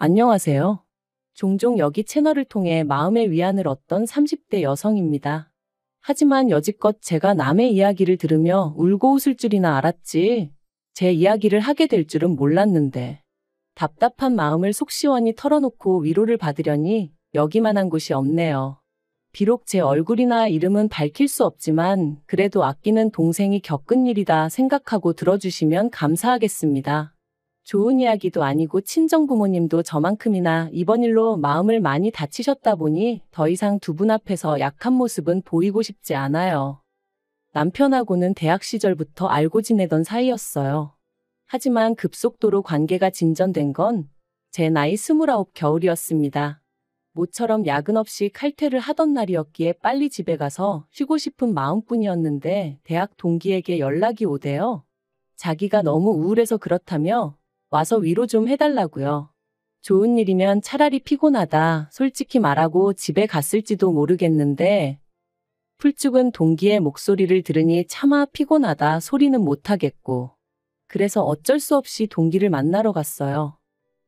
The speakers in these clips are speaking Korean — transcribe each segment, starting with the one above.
안녕하세요. 종종 여기 채널을 통해 마음의 위안을 얻던 30대 여성입니다. 하지만 여지껏 제가 남의 이야기를 들으며 울고 웃을 줄이나 알았지, 제 이야기를 하게 될 줄은 몰랐는데, 답답한 마음을 속 시원히 털어놓고 위로를 받으려니 여기만한 곳이 없네요. 비록 제 얼굴이나 이름은 밝힐 수 없지만 그래도 아끼는 동생이 겪은 일이다 생각하고 들어주시면 감사하겠습니다. 좋은 이야기도 아니고 친정 부모님도 저만큼이나 이번 일로 마음을 많이 다치셨다 보니 더 이상 두 분 앞에서 약한 모습은 보이고 싶지 않아요. 남편하고는 대학 시절부터 알고 지내던 사이였어요. 하지만 급속도로 관계가 진전된 건 제 나이 29 겨울이었습니다. 모처럼 야근 없이 칼퇴를 하던 날이었기에 빨리 집에 가서 쉬고 싶은 마음뿐이었는데 대학 동기에게 연락이 오대요. 자기가 너무 우울해서 그렇다며 와서 위로 좀 해달라고요. 좋은 일이면 차라리 피곤하다 솔직히 말하고 집에 갔을지도 모르겠는데 풀죽은 동기의 목소리를 들으니 차마 피곤하다 소리는 못하겠고 그래서 어쩔 수 없이 동기를 만나러 갔어요.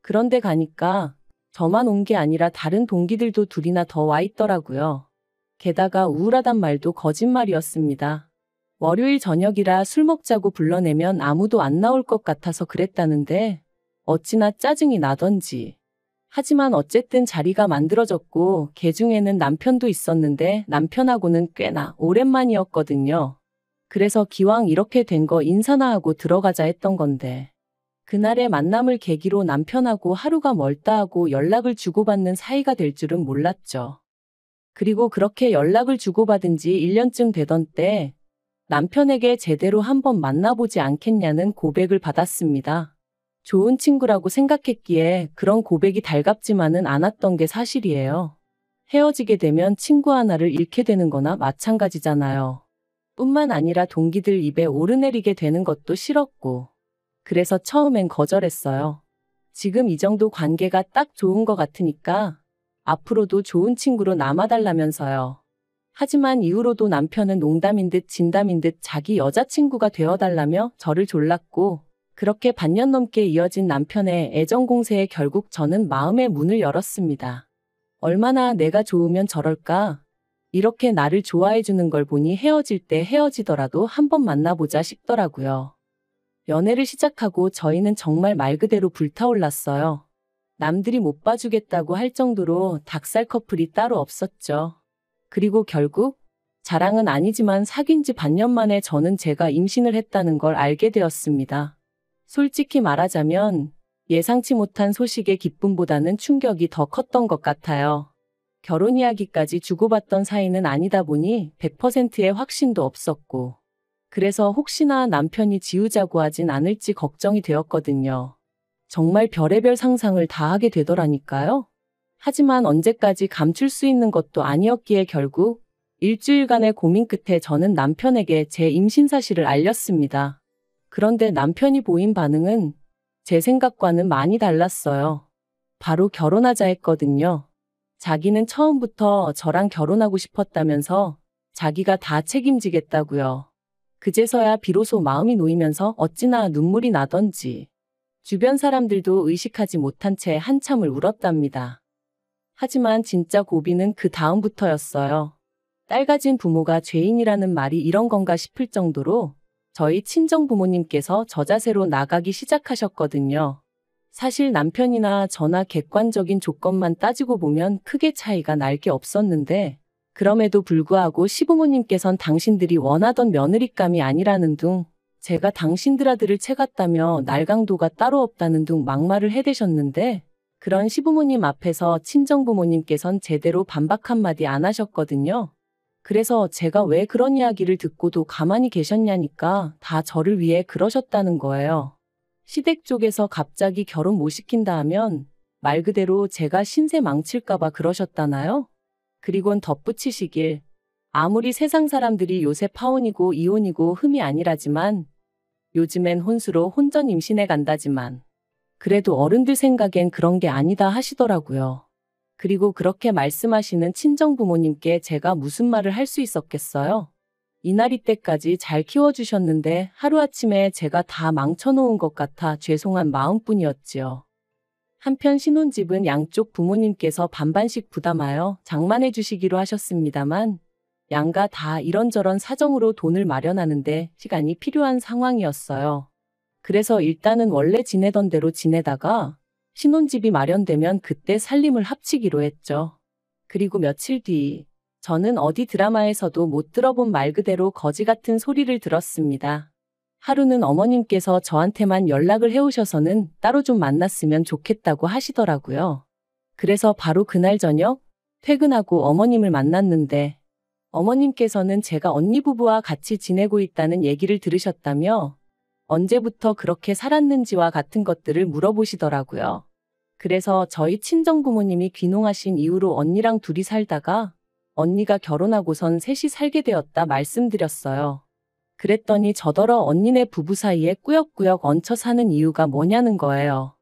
그런데 가니까 저만 온 게 아니라 다른 동기들도 둘이나 더 와 있더라고요. 게다가 우울하단 말도 거짓말이었습니다. 월요일 저녁이라 술 먹자고 불러내면 아무도 안 나올 것 같아서 그랬다는데 어찌나 짜증이 나던지. 하지만 어쨌든 자리가 만들어졌고 걔 중에는 남편도 있었는데 남편하고는 꽤나 오랜만이었거든요. 그래서 기왕 이렇게 된 거 인사나 하고 들어가자 했던 건데 그날의 만남을 계기로 남편하고 하루가 멀다 하고 연락을 주고받는 사이가 될 줄은 몰랐죠. 그리고 그렇게 연락을 주고받은 지 1년쯤 되던 때 남편에게 제대로 한번 만나보지 않겠냐는 고백을 받았습니다. 좋은 친구라고 생각했기에 그런 고백이 달갑지만은 않았던 게 사실이에요. 헤어지게 되면 친구 하나를 잃게 되는 거나 마찬가지잖아요. 뿐만 아니라 동기들 입에 오르내리게 되는 것도 싫었고. 그래서 처음엔 거절했어요. 지금 이 정도 관계가 딱 좋은 것 같으니까 앞으로도 좋은 친구로 남아달라면서요. 하지만 이후로도 남편은 농담인 듯 진담인 듯 자기 여자친구가 되어달라며 저를 졸랐고 그렇게 반년 넘게 이어진 남편의 애정 공세에 결국 저는 마음의 문을 열었습니다. 얼마나 내가 좋으면 저럴까? 이렇게 나를 좋아해주는 걸 보니 헤어질 때 헤어지더라도 한번 만나보자 싶더라고요. 연애를 시작하고 저희는 정말 말 그대로 불타올랐어요. 남들이 못 봐주겠다고 할 정도로 닭살 커플이 따로 없었죠. 그리고 결국 자랑은 아니지만 사귄 지 반년 만에 저는 제가 임신을 했다는 걸 알게 되었습니다. 솔직히 말하자면 예상치 못한 소식의 기쁨보다는 충격이 더 컸던 것 같아요. 결혼 이야기까지 주고받던 사이는 아니다 보니 100%의 확신도 없었고 그래서 혹시나 남편이 지우자고 하진 않을지 걱정이 되었거든요. 정말 별의별 상상을 다 하게 되더라니까요. 하지만 언제까지 감출 수 있는 것도 아니었기에 결국 일주일간의 고민 끝에 저는 남편에게 제 임신 사실을 알렸습니다. 그런데 남편이 보인 반응은 제 생각과는 많이 달랐어요. 바로 결혼하자 했거든요. 자기는 처음부터 저랑 결혼하고 싶었다면서 자기가 다 책임지겠다고요. 그제서야 비로소 마음이 놓이면서 어찌나 눈물이 나던지 주변 사람들도 의식하지 못한 채 한참을 울었답니다. 하지만 진짜 고비는 그 다음부터였어요. 딸 가진 부모가 죄인이라는 말이 이런 건가 싶을 정도로 저희 친정 부모님께서 저자세로 나가기 시작하셨거든요. 사실 남편이나 저나 객관적인 조건만 따지고 보면 크게 차이가 날 게 없었는데 그럼에도 불구하고 시부모님께선 당신들이 원하던 며느리감이 아니라는 둥 제가 당신들 아들을 채갔다며 날강도가 따로 없다는 둥 막말을 해대셨는데 그런 시부모님 앞에서 친정부모님께선 제대로 반박 한마디 안 하셨거든요. 그래서 제가 왜 그런 이야기를 듣고도 가만히 계셨냐니까 다 저를 위해 그러셨다는 거예요. 시댁 쪽에서 갑자기 결혼 못 시킨다 하면 말 그대로 제가 신세 망칠까봐 그러셨다나요? 그리곤 덧붙이시길 아무리 세상 사람들이 요새 파혼이고 이혼이고 흠이 아니라지만 요즘엔 혼수로 혼전 임신해 간다지만 그래도 어른들 생각엔 그런 게 아니다 하시더라고요. 그리고 그렇게 말씀하시는 친정부모님께 제가 무슨 말을 할 수 있었겠어요? 이날 이때까지 잘 키워주셨는데 하루아침에 제가 다 망쳐놓은 것 같아 죄송한 마음뿐이었지요. 한편 신혼집은 양쪽 부모님께서 반반씩 부담하여 장만해 주시기로 하셨습니다만 양가 다 이런저런 사정으로 돈을 마련하는데 시간이 필요한 상황이었어요. 그래서 일단은 원래 지내던 대로 지내다가 신혼집이 마련되면 그때 살림을 합치기로 했죠. 그리고 며칠 뒤 저는 어디 드라마에서도 못 들어본 말 그대로 거지 같은 소리를 들었습니다. 하루는 어머님께서 저한테만 연락을 해오셔서는 따로 좀 만났으면 좋겠다고 하시더라고요. 그래서 바로 그날 저녁 퇴근하고 어머님을 만났는데 어머님께서는 제가 언니 부부와 같이 지내고 있다는 얘기를 들으셨다며 언제부터 그렇게 살았는지와 같은 것들을 물어보시더라고요. 그래서 저희 친정부모님이 귀농하신 이후로 언니랑 둘이 살다가 언니가 결혼하고선 셋이 살게 되었다 말씀드렸어요. 그랬더니 저더러 언니네 부부 사이에 꾸역꾸역 얹혀 사는 이유가 뭐냐는 거예요.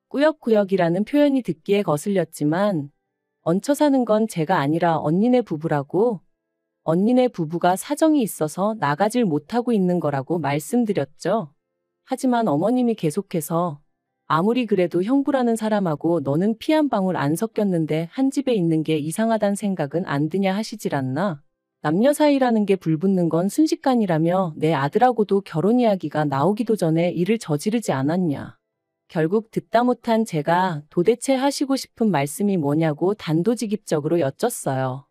꾸역꾸역이라는 표현이 듣기에 거슬렸지만 얹혀 사는 건 제가 아니라 언니네 부부라고, 언니네 부부가 사정이 있어서 나가질 못하고 있는 거라고 말씀드렸죠. 하지만 어머님이 계속해서 아무리 그래도 형부라는 사람하고 너는 피 한 방울 안 섞였는데 한 집에 있는 게 이상하단 생각은 안 드냐 하시질 않나. 남녀 사이라는 게 불붙는 건 순식간이라며 내 아들하고도 결혼 이야기가 나오기도 전에 일을 저지르지 않았냐. 결국 듣다 못한 제가 도대체 하시고 싶은 말씀이 뭐냐고 단도직입적으로 여쭸어요.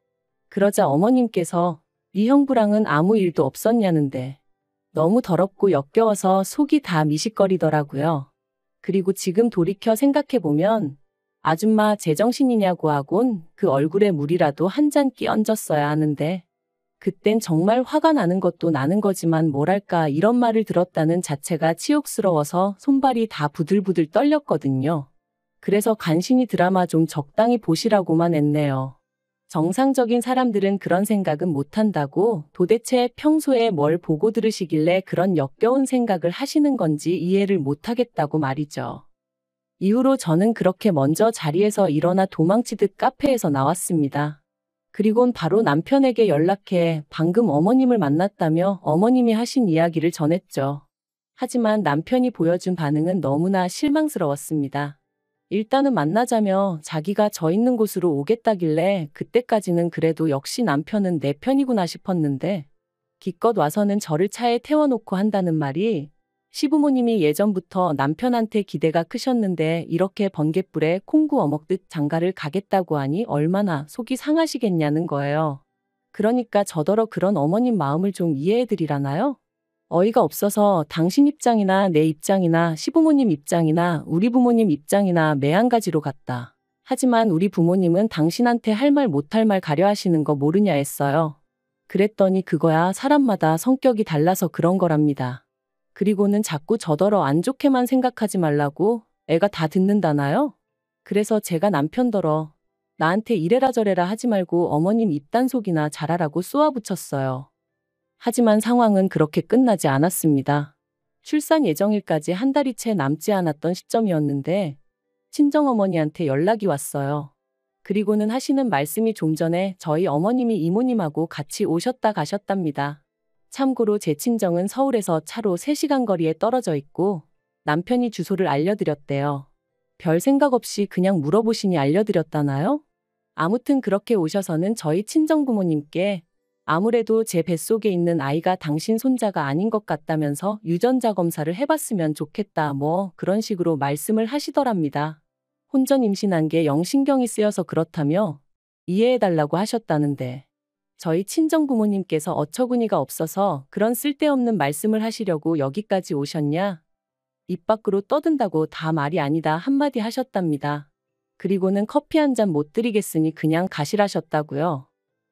그러자 어머님께서 네 형부랑은 아무 일도 없었냐는데 너무 더럽고 역겨워서 속이 다 미식거리더라고요. 그리고 지금 돌이켜 생각해보면 아줌마 제정신이냐고 하곤 그 얼굴에 물이라도 한 잔 끼얹었어야 하는데 그땐 정말 화가 나는 것도 나는 거지만 뭐랄까 이런 말을 들었다는 자체가 치욕스러워서 손발이 다 부들부들 떨렸거든요. 그래서 간신히 드라마 좀 적당히 보시라고만 했네요. 정상적인 사람들은 그런 생각은 못한다고 도대체 평소에 뭘 보고 들으시길래 그런 역겨운 생각을 하시는 건지 이해를 못하겠다고 말이죠. 이후로 저는 그렇게 먼저 자리에서 일어나 도망치듯 카페에서 나왔습니다. 그리곤 바로 남편에게 연락해 방금 어머님을 만났다며 어머님이 하신 이야기를 전했죠. 하지만 남편이 보여준 반응은 너무나 실망스러웠습니다. 일단은 만나자며 자기가 저 있는 곳으로 오겠다길래 그때까지는 그래도 역시 남편은 내 편이구나 싶었는데 기껏 와서는 저를 차에 태워놓고 한다는 말이 시부모님이 예전부터 남편한테 기대가 크셨는데 이렇게 번갯불에 콩 구워 먹듯 장가를 가겠다고 하니 얼마나 속이 상하시겠냐는 거예요. 그러니까 저더러 그런 어머님 마음을 좀 이해해드리라나요? 어이가 없어서 당신 입장이나 내 입장이나 시부모님 입장이나 우리 부모님 입장이나 매한가지로 같다. 하지만 우리 부모님은 당신한테 할 말 못할 말 가려 하시는 거 모르냐 했어요. 그랬더니 그거야 사람마다 성격이 달라서 그런 거랍니다. 그리고는 자꾸 저더러 안 좋게만 생각하지 말라고 애가 다 듣는다나요? 그래서 제가 남편더러 나한테 이래라 저래라 하지 말고 어머님 입단속이나 잘하라고 쏘아붙였어요. 하지만 상황은 그렇게 끝나지 않았습니다. 출산 예정일까지 한 달이 채 남지 않았던 시점이었는데 친정어머니한테 연락이 왔어요. 그리고는 하시는 말씀이 좀 전에 저희 어머님이 이모님하고 같이 오셨다 가셨답니다. 참고로 제 친정은 서울에서 차로 3시간 거리에 떨어져 있고 남편이 주소를 알려드렸대요. 별 생각 없이 그냥 물어보시니 알려드렸다나요? 아무튼 그렇게 오셔서는 저희 친정부모님께 아무래도 제 뱃속에 있는 아이가 당신 손자가 아닌 것 같다면서 유전자 검사를 해봤으면 좋겠다 뭐 그런 식으로 말씀을 하시더랍니다. 혼전 임신한 게 영 신경이 쓰여서 그렇다며 이해해달라고 하셨다는데 저희 친정부모님께서 어처구니가 없어서 그런 쓸데없는 말씀을 하시려고 여기까지 오셨냐? 입 밖으로 떠든다고 다 말이 아니다 한마디 하셨답니다. 그리고는 커피 한 잔 못 드리겠으니 그냥 가시라셨다고요.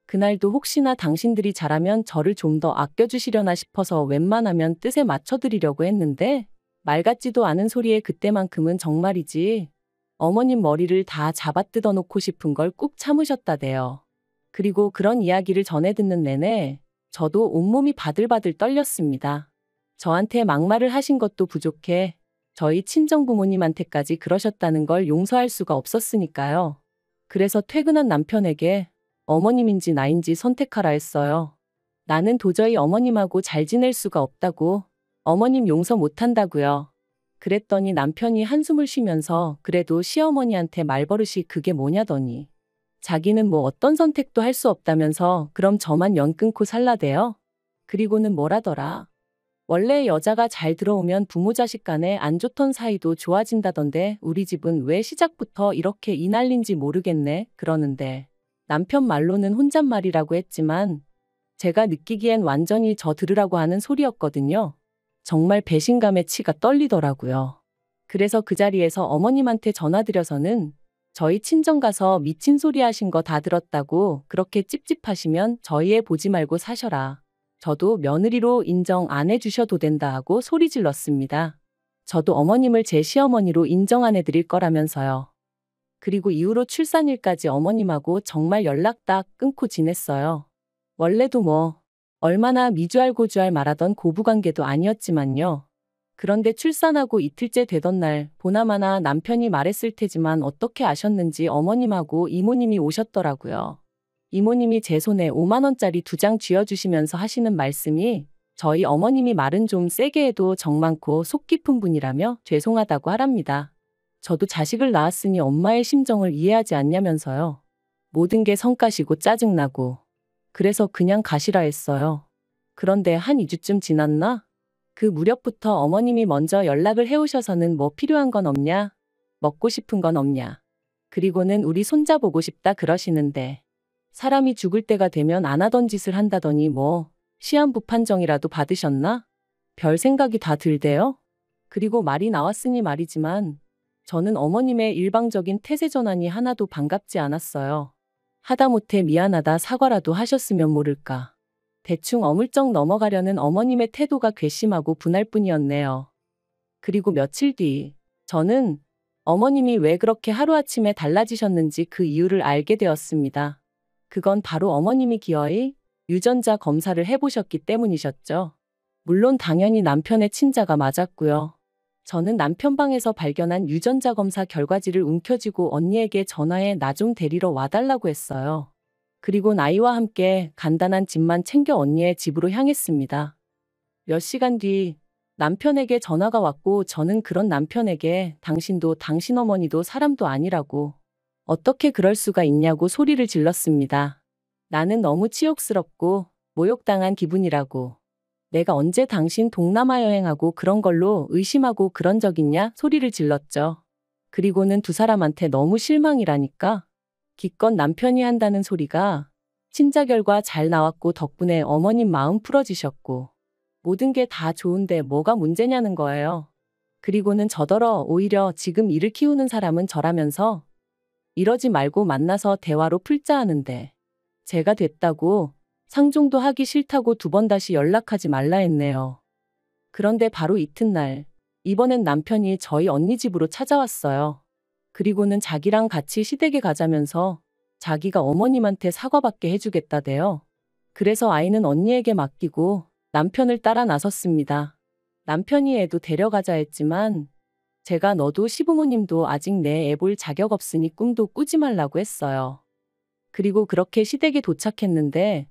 그날도 혹시나 당신들이 잘하면 저를 좀 더 아껴주시려나 싶어서 웬만하면 뜻에 맞춰드리려고 했는데 말 같지도 않은 소리에 그때만큼은 정말이지 어머님 머리를 다 잡아 뜯어놓고 싶은 걸 꾹 참으셨다대요. 그리고 그런 이야기를 전해 듣는 내내 저도 온몸이 바들바들 떨렸습니다. 저한테 막말을 하신 것도 부족해 저희 친정부모님한테까지 그러셨다는 걸 용서할 수가 없었으니까요. 그래서 퇴근한 남편에게 어머님인지 나인지 선택하라 했어요. 나는 도저히 어머님하고 잘 지낼 수가 없다고, 어머님 용서 못한다고요. 그랬더니 남편이 한숨을 쉬면서 그래도 시어머니한테 말버릇이 그게 뭐냐더니 자기는 뭐 어떤 선택도 할 수 없다면서 그럼 저만 연 끊고 살라대요? 그리고는 뭐라더라. 원래 여자가 잘 들어오면 부모 자식 간에 안 좋던 사이도 좋아진다던데 우리 집은 왜 시작부터 이렇게 이 난린지 모르겠네 그러는데 남편 말로는 혼잣말이라고 했지만 제가 느끼기엔 완전히 저 들으라고 하는 소리였거든요. 정말 배신감에 치가 떨리더라고요. 그래서 그 자리에서 어머님한테 전화드려서는 저희 친정 가서 미친 소리 하신 거 다 들었다고 그렇게 찝찝하시면 저희 애 보지 말고 사셔라. 저도 며느리로 인정 안 해주셔도 된다 하고 소리 질렀습니다. 저도 어머님을 제 시어머니로 인정 안 해드릴 거라면서요. 그리고 이후로 출산일까지 어머님하고 정말 연락 딱 끊고 지냈어요. 원래도 뭐 얼마나 미주알 고주알 말하던 고부관계도 아니었지만요. 그런데 출산하고 이틀째 되던 날 보나마나 남편이 말했을 테지만 어떻게 아셨는지 어머님하고 이모님이 오셨더라고요. 이모님이 제 손에 5만 원짜리 2장 쥐어주시면서 하시는 말씀이 저희 어머님이 말은 좀 세게 해도 정 많고 속 깊은 분이라며 죄송하다고 하랍니다. 저도 자식을 낳았으니 엄마의 심정을 이해하지 않냐면서요. 모든 게 성가시고 짜증나고 그래서 그냥 가시라 했어요. 그런데 한 2주쯤 지났나? 그 무렵부터 어머님이 먼저 연락을 해오셔서는 뭐 필요한 건 없냐? 먹고 싶은 건 없냐? 그리고는 우리 손자 보고 싶다 그러시는데 사람이 죽을 때가 되면 안 하던 짓을 한다더니 뭐 시한부 판정이라도 받으셨나? 별 생각이 다 들대요? 그리고 말이 나왔으니 말이지만 저는 어머님의 일방적인 태세 전환이 하나도 반갑지 않았어요. 하다못해 미안하다 사과라도 하셨으면 모를까. 대충 어물쩍 넘어가려는 어머님의 태도가 괘씸하고 분할 뿐이었네요. 그리고 며칠 뒤 저는 어머님이 왜 그렇게 하루아침에 달라지셨는지 그 이유를 알게 되었습니다. 그건 바로 어머님이 기어이 유전자 검사를 해보셨기 때문이셨죠. 물론 당연히 남편의 친자가 맞았고요. 저는 남편 방에서 발견한 유전자 검사 결과지를 움켜쥐고 언니에게 전화해 나 좀 데리러 와달라고 했어요. 그리고 아이와 함께 간단한 짐만 챙겨 언니의 집으로 향했습니다. 몇 시간 뒤 남편에게 전화가 왔고 저는 그런 남편에게 당신도 당신 어머니도 사람도 아니라고 어떻게 그럴 수가 있냐고 소리를 질렀습니다. 나는 너무 치욕스럽고 모욕당한 기분이라고. 내가 언제 당신 동남아 여행하고 그런 걸로 의심하고 그런 적 있냐 소리를 질렀죠. 그리고는 두 사람한테 너무 실망이라니까. 기껏 남편이 한다는 소리가 친자 결과 잘 나왔고 덕분에 어머님 마음 풀어지셨고 모든 게 다 좋은데 뭐가 문제냐는 거예요. 그리고는 저더러 오히려 지금 이를 키우는 사람은 저라면서 이러지 말고 만나서 대화로 풀자 하는데 제가 됐다고 상종도 하기 싫다고 2번 다시 연락하지 말라 했네요. 그런데 바로 이튿날 이번엔 남편이 저희 언니 집으로 찾아왔어요. 그리고는 자기랑 같이 시댁에 가자면서 자기가 어머님한테 사과받게 해주겠다대요. 그래서 아이는 언니에게 맡기고 남편을 따라 나섰습니다. 남편이 애도 데려가자 했지만 제가 너도 시부모님도 아직 내 애 볼 자격 없으니 꿈도 꾸지 말라고 했어요. 그리고 그렇게 시댁에 도착했는데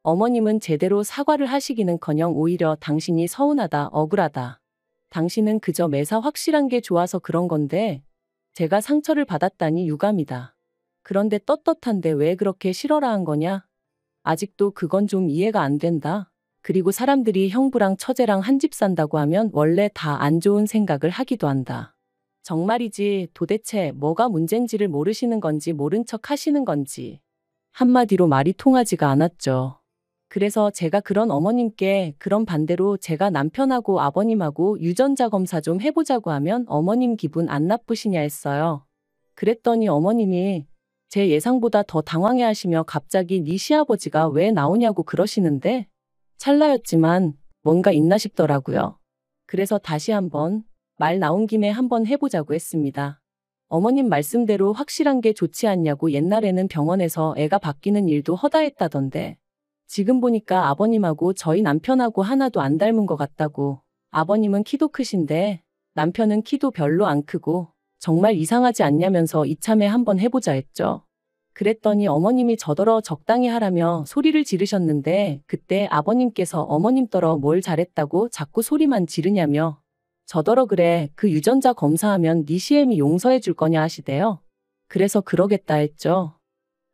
어머님은 제대로 사과를 하시기는커녕 오히려 당신이 서운하다, 억울하다. 당신은 그저 매사 확실한 게 좋아서 그런 건데 제가 상처를 받았다니 유감이다. 그런데 떳떳한데 왜 그렇게 싫어라 한 거냐? 아직도 그건 좀 이해가 안 된다. 그리고 사람들이 형부랑 처제랑 한 집 산다고 하면 원래 다 안 좋은 생각을 하기도 한다. 정말이지 도대체 뭐가 문제인지를 모르시는 건지 모른 척 하시는 건지. 한마디로 말이 통하지가 않았죠. 그래서 제가 그런 어머님께 그런 반대로 제가 남편하고 아버님하고 유전자 검사 좀 해보자고 하면 어머님 기분 안 나쁘시냐 했어요. 그랬더니 어머님이 제 예상보다 더 당황해하시며 갑자기 네 시아버지가 왜 나오냐고 그러시는데 찰나였지만 뭔가 있나 싶더라고요. 그래서 다시 한번 말 나온 김에 한번 해보자고 했습니다. 어머님 말씀대로 확실한 게 좋지 않냐고. 옛날에는 병원에서 애가 바뀌는 일도 허다했다던데 지금 보니까 아버님하고 저희 남편하고 하나도 안 닮은 것 같다고. 아버님은 키도 크신데 남편은 키도 별로 안 크고 정말 이상하지 않냐면서 이참에 한번 해보자 했죠. 그랬더니 어머님이 저더러 적당히 하라며 소리를 지르셨는데 그때 아버님께서 어머님 떨어 뭘 잘했다고 자꾸 소리만 지르냐며 저더러 그래 그 유전자 검사하면 네 시엠이 용서해 줄 거냐 하시대요. 그래서 그러겠다 했죠.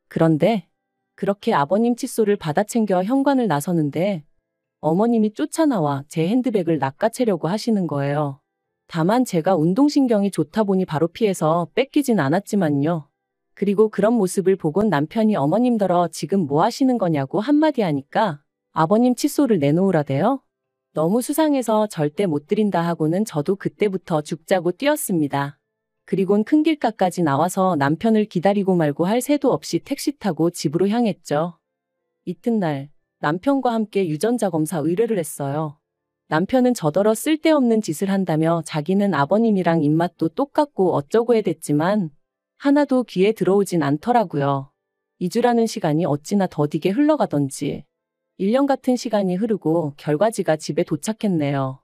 그런데 그렇게 아버님 칫솔을 받아 챙겨 현관을 나서는데 어머님이 쫓아나와 제 핸드백을 낚아채려고 하시는 거예요. 다만 제가 운동신경이 좋다 보니 바로 피해서 뺏기진 않았지만요. 그리고 그런 모습을 보곤 남편이 어머님더러 지금 뭐 하시는 거냐고 한마디 하니까 아버님 칫솔을 내놓으라대요. 너무 수상해서 절대 못 드린다 하고는 저도 그때부터 죽자고 뛰었습니다. 그리곤 큰 길가까지 나와서 남편을 기다리고 말고 할 새도 없이 택시 타고 집으로 향했죠. 이튿날 남편과 함께 유전자 검사 의뢰를 했어요. 남편은 저더러 쓸데없는 짓을 한다며 자기는 아버님이랑 입맛도 똑같고 어쩌고 해댔지만 하나도 귀에 들어오진 않더라고요. 2주라는 시간이 어찌나 더디게 흘러가던지 1년 같은 시간이 흐르고 결과지가 집에 도착했네요.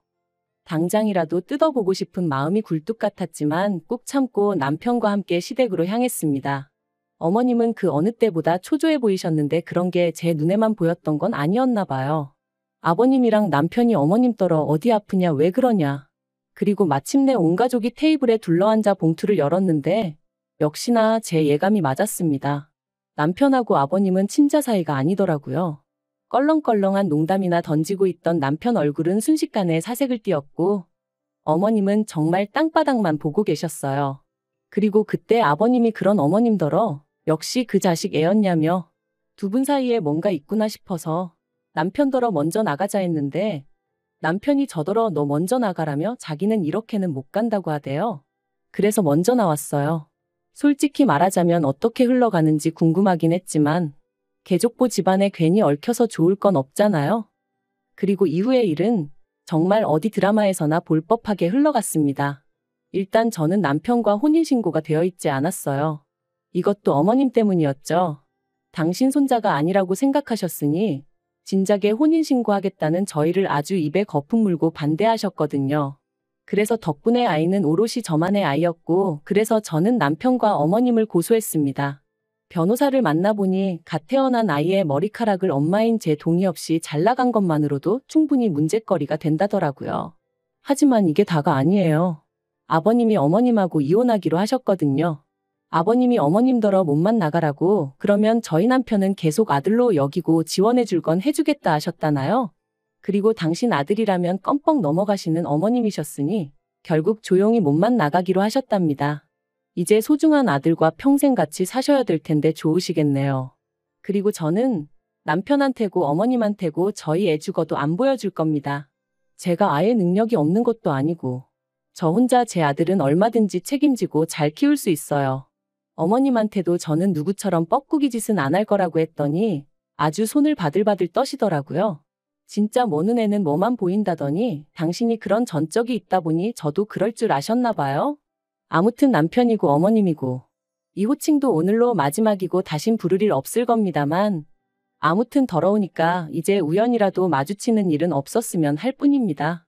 당장이라도 뜯어보고 싶은 마음이 굴뚝 같았지만 꾹 참고 남편과 함께 시댁으로 향했습니다. 어머님은 그 어느 때보다 초조해 보이셨는데 그런 게 제 눈에만 보였던 건 아니었나 봐요. 아버님이랑 남편이 어머님 떨어 어디 아프냐 왜 그러냐. 그리고 마침내 온 가족이 테이블에 둘러앉아 봉투를 열었는데 역시나 제 예감이 맞았습니다. 남편하고 아버님은 친자 사이가 아니더라고요. 껄렁껄렁한 농담이나 던지고 있던 남편 얼굴은 순식간에 사색을 띄었고 어머님은 정말 땅바닥만 보고 계셨어요. 그리고 그때 아버님이 그런 어머님더러 역시 그 자식 애였냐며 두 분 사이에 뭔가 있구나 싶어서 남편더러 먼저 나가자 했는데 남편이 저더러 너 먼저 나가라며 자기는 이렇게는 못 간다고 하대요. 그래서 먼저 나왔어요. 솔직히 말하자면 어떻게 흘러가는지 궁금하긴 했지만 개족보 집안에 괜히 얽혀서 좋을 건 없잖아요. 그리고 이후의 일은 정말 어디 드라마에서나 볼 법하게 흘러갔습니다. 일단 저는 남편과 혼인신고가 되어 있지 않았어요. 이것도 어머님 때문이었죠. 당신 손자가 아니라고 생각하셨으니 진작에 혼인신고하겠다는 저희를 아주 입에 거품 물고 반대하셨거든요. 그래서 덕분에 아이는 오롯이 저만의 아이였고 그래서 저는 남편과 어머님을 고소했습니다. 변호사를 만나보니 갓 태어난 아이의 머리카락을 엄마인 제 동의 없이 잘라간 것만으로도 충분히 문제거리가 된다더라고요. 하지만 이게 다가 아니에요. 아버님이 어머님하고 이혼하기로 하셨거든요. 아버님이 어머님더러 몸만 나가라고 그러면 저희 남편은 계속 아들로 여기고 지원해줄 건 해주겠다 하셨다나요? 그리고 당신 아들이라면 껌뻑 넘어가시는 어머님이셨으니 결국 조용히 몸만 나가기로 하셨답니다. 이제 소중한 아들과 평생 같이 사셔야 될 텐데 좋으시겠네요. 그리고 저는 남편한테고 어머님한테고 저희 애 죽어도 안 보여줄 겁니다. 제가 아예 능력이 없는 것도 아니고 저 혼자 제 아들은 얼마든지 책임지고 잘 키울 수 있어요. 어머님한테도 저는 누구처럼 뻐꾸기 짓은 안 할 거라고 했더니 아주 손을 바들바들 떠시더라고요. 진짜 모는 애는 뭐만 보인다더니 당신이 그런 전적이 있다 보니 저도 그럴 줄 아셨나 봐요. 아무튼 남편이고 어머님이고 이 호칭도 오늘로 마지막이고 다신 부를 일 없을 겁니다만 아무튼 더러우니까 이제 우연이라도 마주치는 일은 없었으면 할 뿐입니다.